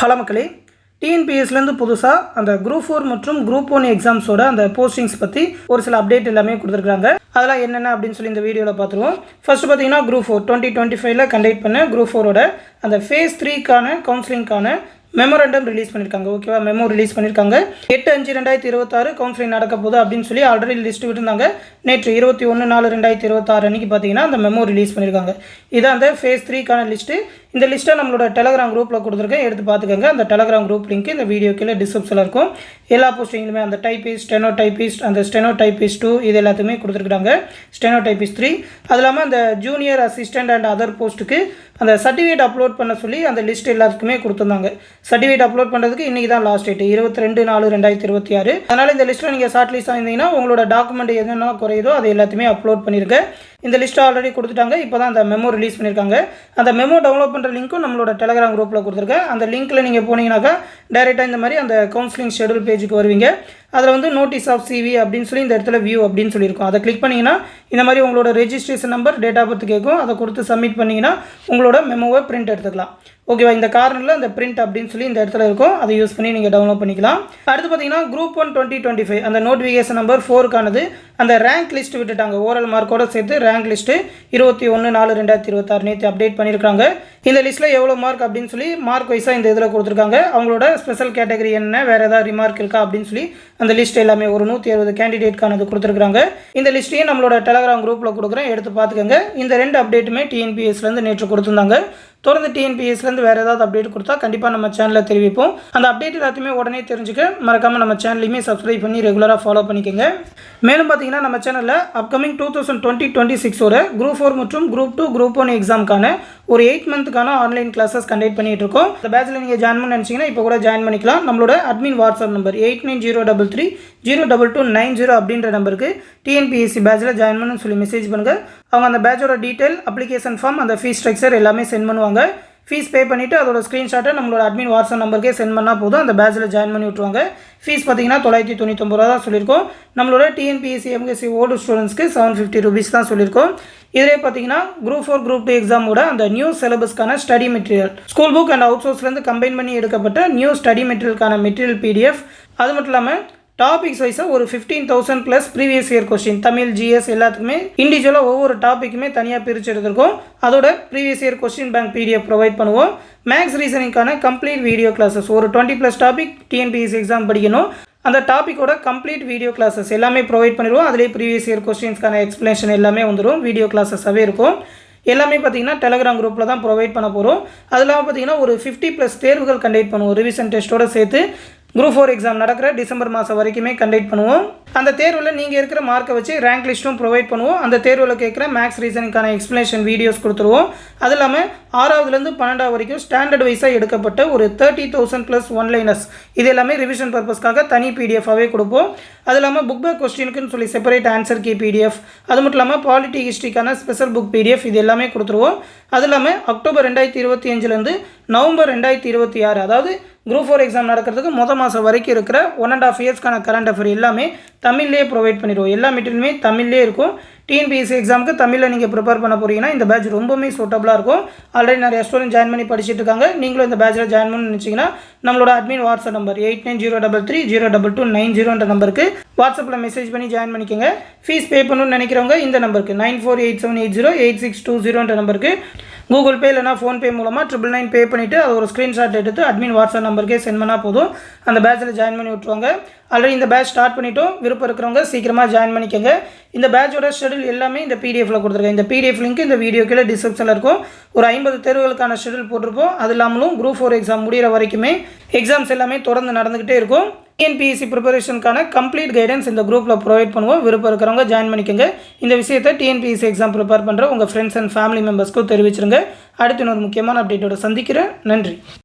Hello மக்களே, டிஎன்பிஎஸ்லேருந்து புதுசாக அந்த குரூப் 4 மற்றும் குரூப் 1 எக்ஸாம்ஸோட அந்த போஸ்டிங்ஸ் பற்றி ஒரு சில அப்டேட் எல்லாமே கொடுத்துருக்காங்க. அதெல்லாம் என்னென்ன அப்படின்னு சொல்லி இந்த வீடியோவில் பார்த்துருவோம். ஃபர்ஸ்ட் பார்த்தீங்கன்னா குரூப் 4 2025 கண்டக்ட் பண்ண குரூப் 4ஓட அந்த ஃபேஸ் 3க்கான கவுன்சிலிங்கான மெமோரண்டம் ரிலீஸ் பண்ணியிருக்காங்க. ஓகேவா, மெமோ ரிலீஸ் பண்ணியிருக்காங்க. 8/5/2026 கவுன்சிலிங் நடக்க போகுது அப்படின்னு சொல்லி ஆல்ரெடி லிஸ்ட் விட்டுருந்தாங்க. நேற்று 21/4/2026 அன்றைக்கி பார்த்தீங்கன்னா அந்த மெமோ ரிலீஸ் பண்ணியிருக்காங்க. இதான் அந்த ஃபேஸ் 3க்கான லிஸ்ட்டு. இந்த லிஸ்ட்டை நம்மளோட டெலகிராம் குரூப்பில் கொடுத்துருக்கேன், எடுத்து பார்த்துக்கோங்க. அந்த டெலகிராம் குரூப் லிங்க் இந்த வீடியோ கீழே டிஸ்கிரிப்ஷனில் இருக்கும். எல்லா போஸ்டிங்களுமே அந்த டைப்பிஸ்ட், ஸ்டெனோ டைப்பிஸ்ட், அந்த ஸ்டெனோ டைப்பிஸ்ட் 2 இது எல்லாத்தையுமே கொடுத்துருக்காங்க. ஸ்டெனோ டைப்பிஸ்ட் 3 அது இல்லாமல் அந்த ஜூனியர் அசிஸ்டன்ட் அண்ட் அதர் போஸ்ட்டுக்கு அந்த சர்டிஃபிகேட் அப்லோட் பண்ண சொல்லி அந்த லிஸ்ட் எல்லாத்துக்குமே கொடுத்துருந்தாங்க. சர்டிஃபிகேட் அப்லோட் பண்ணுறதுக்கு இன்றைக்கி தான் லாஸ்ட் டேட் 22/4/2026. அதனால் இந்த லிஸ்ட்டில் நீங்கள் ஷார்ட் லிஸ்ட் ஆகிருந்தீங்கன்னா உங்களோட டாக்குமெண்ட் எதுனா குறையுதோ அது எல்லாத்தையுமே அப்லோட் பண்ணியிருக்கேன். இந்த லிஸ்ட்டை ஆல்ரெடி கொடுத்துட்டாங்க. இப்போ தான் அந்த மெமோ ரிலீஸ் பண்ணியிருக்காங்க. அந்த மெமோ டவுன்லோட் பண்ணுற லிங்க்கும் நம்மளோட டெலகிராம் குரூப்பில் கொடுத்துருக்கேன். அந்த லிங்க்கில் நீங்கள் போனீங்கன்னாக்கா டைரெக்டாக இந்த மாதிரி அந்த கவுன்சிலிங் ஷெடியூல் பேஜுக்கு வருவீங்க. அதில் வந்து நோட்டீஸ் ஆஃப் சிவி அப்படின்னு சொல்லி இந்த இடத்துல வியூ அப்படின்னு சொல்லியிருக்கோம். அதை கிளிக் பண்ணிங்கன்னா இந்த மாதிரி உங்களோட registration number, date of birth கேட்கும். அதை கொடுத்து சப்மிட் பண்ணிங்கன்னா உங்களோட மெமோவை பிரிண்ட் எடுத்துக்கலாம். ஓகேவா, இந்த கார்னரில் அந்த பிரிண்ட் அப்படின்னு சொல்லி இந்த இடத்துல இருக்கும். அதை யூஸ் பண்ணி நீங்கள் டவுன்லோட் பண்ணிக்கலாம். அடுத்து பார்த்தீங்கன்னா குரூப் 1 2025 அந்த நோட்டிஃபிகேஷன் நம்பர் 4க்கானது அந்த ரேங்க் லிஸ்ட் விட்டுட்டாங்க. ஓரல் மார்க்கோட சேர்த்து ரேங்க் லிஸ்ட்டு 21/4/2026 நேற்று அப்டேட் பண்ணியிருக்காங்க. இந்த லிஸ்ட்டில் எவ்வளோ மார்க் அப்படின்னு சொல்லி மார்க் வைஸாக இந்த இதில் கொடுத்துருக்காங்க. அவங்களோட ஸ்பெஷல் கேட்டகரி என்ன, வேறு ஏதாவது ரிமார்க் இருக்கா அப்படின்னு சொல்லி அந்த லிஸ்ட் எல்லாமே ஒரு 160 கேண்டிடேட்கானது கொடுத்துருக்காங்க. இந்த லிஸ்ட்டையும் நம்மளோட டெலகிராம் குரூப்பில் கொடுக்குறேன், எடுத்து பார்த்துக்கோங்க. இந்த 2 அப்டேட்டுமே டிஎன்பிஎஸ்லேருந்து நேற்று கொடுத்துருந்தாங்க. தொடர்ந்து டிஎன்பிஎஸ்லேருந்து வேறு ஏதாவது அப்டேட் கொடுத்தா கண்டிப்பாக நம்ம சேனலில் தெரிவிப்போம். அந்த அப்டேட் எல்லாத்தையுமே உடனே தெரிஞ்சுக்க மறக்காமல் நம்ம சேனலையுமே சப்ஸ்கிரைப் பண்ணி ரெகுலராக ஃபாலோ பண்ணிக்கோங்க. மேலும் பார்த்தீங்கன்னா நம்ம சேனலில் அப்கமிங் 2020-26 குரூப் 4 மற்றும் குரூப் 2 குரூப் 1 எக்ஸாமுக்கான ஒரு 8 மந்த்துக்கான ஆன்லைன் கிளாஸஸ் கண்டக்ட் பண்ணிட்டு இருக்கோம். இந்த பேட்சில் நீங்கள் ஜாயின் பண்ண நினச்சிங்கன்னா இப்போ கூட ஜாயின் பண்ணிக்கலாம். நம்மளோட அட்மின் வாட்ஸ்அப் நம்பர் 8903302290 அப்படின்ற நம்பருக்கு டிஎன்பிஎஸ்சி பேட்சில் ஜாயின் பண்ணணும்னு சொல்லி மெசேஜ் பண்ணுங்கள். அவங்க அந்த பேட்சோட டீட்டெயில், அப்ளிகேஷன் ஃபார்ம், அந்த ஃபீஸ் ஸ்ட்ரக்சர் எல்லாமே சென்ட் பண்ணுவாங்க. ஃபீஸ் பே பண்ணிவிட்டு அதோட ஸ்க்ரீன்ஷாட்டை நம்மளோட அட்மின் வாட்ஸ்அப் நம்பருக்கே சென்ட் பண்ணால் போதும், அந்த பேட்சில் ஜாயின் பண்ணி விட்ருவாங்க. ஃபீஸ் பார்த்தீங்கன்னா 999 ரூபா தான் சொல்லியிருக்கோம். நம்மளோட டிஎன்பிஎஸ்சி எம்எஸ்சி ஓல்டு ஸ்டூடெண்ட்ஸ்க்கு 750 rupees தான் சொல்லியிருக்கோம். இதிலே பார்த்தீங்கன்னா குரூப் 4 குரூப் 2 எக்ஸாமோட அந்த நியூ சிலபஸ்க்கான study material, school book and out சோர்ஸ்லேருந்து கம்பைன் பண்ணி எடுக்கப்பட்ட நியூ ஸ்டடி மெட்டீரியலுக்கான மெட்டீரியல் PDF, அது மட்டும் இல்லாமல் டாபிக்ஸ் வைஸாக ஒரு 15,000 plus previous year question, Tamil, GS எல்லாத்துக்குமே இண்டிவிஜுவலாக ஒவ்வொரு டாப்பிக்குமே தனியாக பிரித்து எடுத்திருக்கோம். அதோட previous year question bank PDF provide பண்ணுவோம். மேக்ஸ் ரீசனிங்கான கம்ப்ளீட் வீடியோ கிளாஸஸ் ஒரு 20+ டாபிக் டிஎன்பிஎஸ்சி எக்ஸாம் படிக்கணும். அந்த டாப்பிக்கோட கம்ப்ளீட் வீடியோ கிளாஸஸ் எல்லாமே ப்ரொவைட் பண்ணிடுவோம். அதிலே ப்ரீவியஸ் இயர் கொஸ்டின்ஸ்க்கான எக்ஸ்ப்ளனேஷன் எல்லாமே வந்துடும், வீடியோ கிளாஸஸாகவே இருக்கும். எல்லாமே பார்த்தீங்கன்னா டெலகிராம் குரூப்பில் தான் ப்ரொவைட் பண்ண போகிறோம். அது இல்லாமல் பார்த்தீங்கன்னா ஒரு 50+ தேர்வுகள் கண்டக்ட் பண்ணுவோம். ரிவிஷன் டெஸ்ட்டோட சேர்த்து குரூப் 4 எக்ஸாம் நடக்கிற டிசம்பர் மாதம் வரைக்குமே கண்டக்ட் பண்ணுவோம். அந்த தேர்வில் நீங்கள் இருக்கிற மார்க்கை வச்சு ரேங்க் லிஸ்ட்டும் ப்ரொவைட் பண்ணுவோம். அந்த தேர்வில் கேட்குற மேக்ஸ் ரீசனிங்கான எக்ஸ்ப்ளனேஷன் வீடியோஸ் கொடுத்துருவோம். அது இல்லாமல் 6ஆவதுலேருந்து 12ஆவது வரைக்கும் ஸ்டாண்டர்ட் வைஸாக எடுக்கப்பட்ட ஒரு 30,000 ப்ளஸ் ஒன்லைனர்ஸ் இது எல்லாமே ரிவிஷன் பர்பஸ்க்காக தனி PDFாகவே கொடுப்போம். அது இல்லாமல் புக் பேக் கொஸ்டினுக்குன்னு சொல்லி செப்பரேட் ஆன்சர் கீ PDF, அது மட்டும் இல்லாமல் பாலிட்டி ஹிஸ்ட்ரிக்கான ஸ்பெஷல் புக் PDF இது எல்லாமே கொடுத்துருவோம். அது இல்லாமல் அக்டோபர் 2025லேருந்து நவம்பர் 2026 அதாவது குரூப் 4 எக்ஸாம் நடக்கிறதுக்கு மாதம் வரைக்கும் இருக்கிற 1.5 இயர்ஸ்க்கான கரண்ட் அஃபேர் எல்லாமே தமிழ்லேயே ப்ரொவைட் பண்ணிடுவோம். எல்லா மெட்டீரியலுமே தமிழ்லேயே இருக்கும். டிஎன்பிஎஸ்சி எக்ஸாமுக்கு தமிழில் நீங்கள் ப்ரிப்பேர் பண்ண போகிறீங்கன்னா இந்த பேட்ச் ரொம்பவே சூட்டபுளாக இருக்கும். ஆல்ரெடி நிறைய ஸ்டூடெண்ட் ஜாயின் பண்ணி படிச்சுட்டு இருக்காங்க. நீங்களும் இந்த பேட்சில் ஜாயின் பண்ணணும்னு நினச்சிங்கன்னா நம்மளோட அட்மின் வாட்ஸ்அப் நம்பர் 8903302290 நம்பருக்கு வாட்ஸ்அப்பில் மெசேஜ் பண்ணி ஜாயின் பண்ணிக்கோங்க. ஃபீஸ் பே பண்ணணும்னு நினைக்கிறவங்க இந்த நம்பருக்கு 9487808620 நம்பருக்கு கூகுள் பே இல்லைனா ஃபோன்பே மூலமாக 999 பே பண்ணிவிட்டு அது ஒரு ஸ்க்ரீன்ஷாட் எடுத்து அட்மின் வாட்ஸ்அப் நம்பருக்கே சென்ட் பண்ணால் போதும், அந்த பேட்சில் ஜாயின் பண்ணி விட்ருவாங்க. ஆல்ரெடி இந்த பேட்ச் ஸ்டார்ட் பண்ணிவிட்டோம். விருப்பம் இருக்கிறவங்க சீக்கிரமாக ஜாயின் பண்ணிக்கோங்க. இந்த பேட்சோட ஷெடியூல் எல்லாமே இந்த PDFல கொடுத்துருக்கேன். இந்த PDF லிங்க் இந்த வீடியோ கீழே டிஸ்கிரிப்ஷனில் இருக்கும். ஒரு 50 தேர்வுகளுக்கான ஷெடியூல் போட்டிருப்போம். அது இல்லாமலும் குரூப் 4 எக்ஸாம் முடிகிற வரைக்குமே எக்ஸாம்ஸ் எல்லாமே தொடர்ந்து நடந்துக்கிட்டே இருக்கும். டிஎன்பிஎஸ்சி ப்ரிப்பரேஷனுக்கான கம்ப்ளீட் கைடன்ஸ் இந்த குரூப்பில் ப்ரொவைட் பண்ணுவோம். விருப்பம் இருக்கிறவங்க ஜாயின் பண்ணிக்கோங்க. இந்த விஷயத்தை டிஎன்பிஎஸ்சி எக்ஸாம் ப்ரிப்பேர் பண்ணுற உங்கள் ஃப்ரெண்ட்ஸ் அண்ட் ஃபேமிலி மெம்பர்ஸ்க்கும் தெரிவிச்சிருங்க. அடுத்து இன்னொரு முக்கியமான அப்டேட்டோட சந்திக்கிறேன். நன்றி.